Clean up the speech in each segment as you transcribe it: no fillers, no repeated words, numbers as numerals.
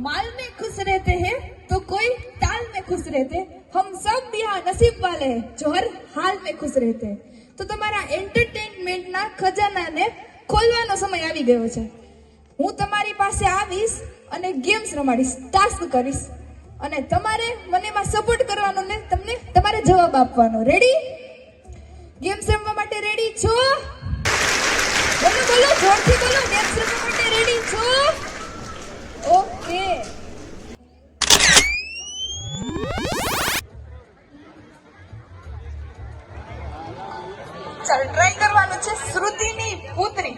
माल में खुश रहते हैं तो कोई ताल में खुश रहते, हम सब भी यहाँ नसीब वाले हैं जो हर हाल में खुश रहते हैं. તો તમારા એન્ટરટેનમેન્ટના ખજાનાને ખોલવાનો સમય આવી ગયો છે. હું તમારી પાસે આવીશ અને ગેમ્સ રમાડીશ, ટાસ્ક કરીશ અને તમારે મને એમાં સપોર્ટ કરવાનો ને તમને તમારે જવાબ આપવાનો. રેડી? ગેમ્સ રમવા માટે રેડી છો? બોલો બોલો, જોરથી બોલો. ગેમ્સ રમવા માટે રેડી છો? ઓકે. ચાલ ટ્રાય કરવાનું છે. શ્રુતિની પુત્રી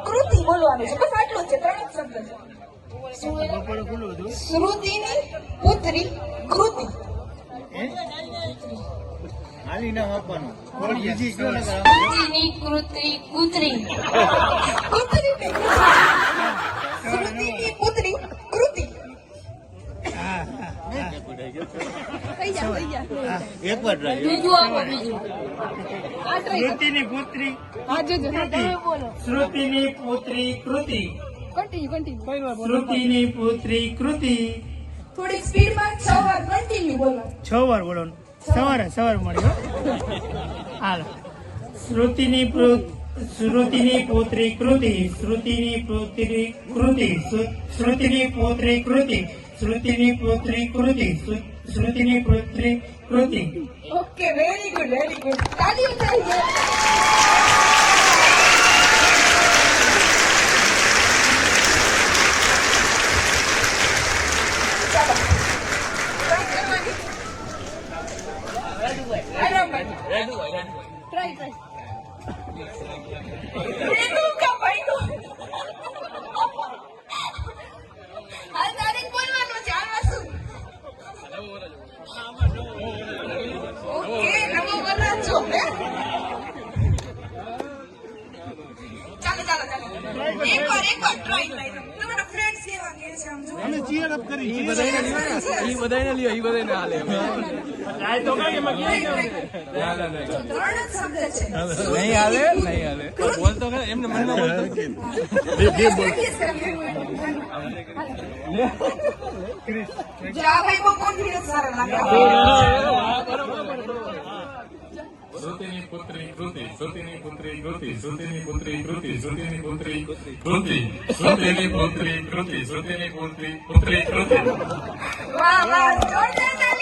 કૃતિ બોલવાનું છે. બસ આટલું છે, 3 જ શબ્દ છે. શ્રુતિની પુત્રી કૃતિ. હાલી નામ આપવાનું. શ્રુતિની પુત્રી કૃતિ. શ્રુતિની પુત્રી કૃતિ. એક વાર શ્રુતિની પુત્રી શ્રુતિની પુત્રી કૃતિ. શ્રુતિની પુત્રી કૃતિ. થોડી સ્પીડમાં 6 વાર કન્ટિન્યુ બોલો. 6 વાર બોલો. સવારે મળ્યો. હાલો. શ્રુતિની પુત્રી કૃતિ. શ્રુતિની પુત્રી કૃતિ. શ્રુતિની પુત્રી કૃતિ. શ્રુતિની પુત્રી કૃતિ. શ્રુતિની પુત્રી Kriti. Okay, very good, very good. તાળીઓ ચાહીએ. ચાલો ટ્રાય કરવાની. ટ્રાય રેડુ કા ભાઈ નું. હાલ તારીખ બોલવાનું છે. આમાં શું? ઓકે, નવો વરરાજ છો. ચાલો એક વાર ટ્રાય. તમારા ફ્રેન્ડ્સ કેવા કહે છે આમ જો. અમે ચીયર અપ કરી. ઈ બધાને લ્યો, ઈ બધાને હાલે. ટ્રાય તો કઈ એમાં કે નહીં 3 જ શબ્દ છે. હાલે. બોલતો ખરા, એમને મનમાં બોલતો. જો આ ભાઈ બહુ કોન્ફિડન્સ સારા લાગે. શ્રુતિની પુત્રી કૃતિ. શ્રુતિની પુત્રી કૃતિ. શ્રુતિની પુત્રી કૃતિ. શ્રુતિની પુત્રી કૃતિ. શ્રુતિની પુત્રી કૃતિ. શ્રુતિની પુત્રી કૃતિ. વાહ વાહ, જોરદાર.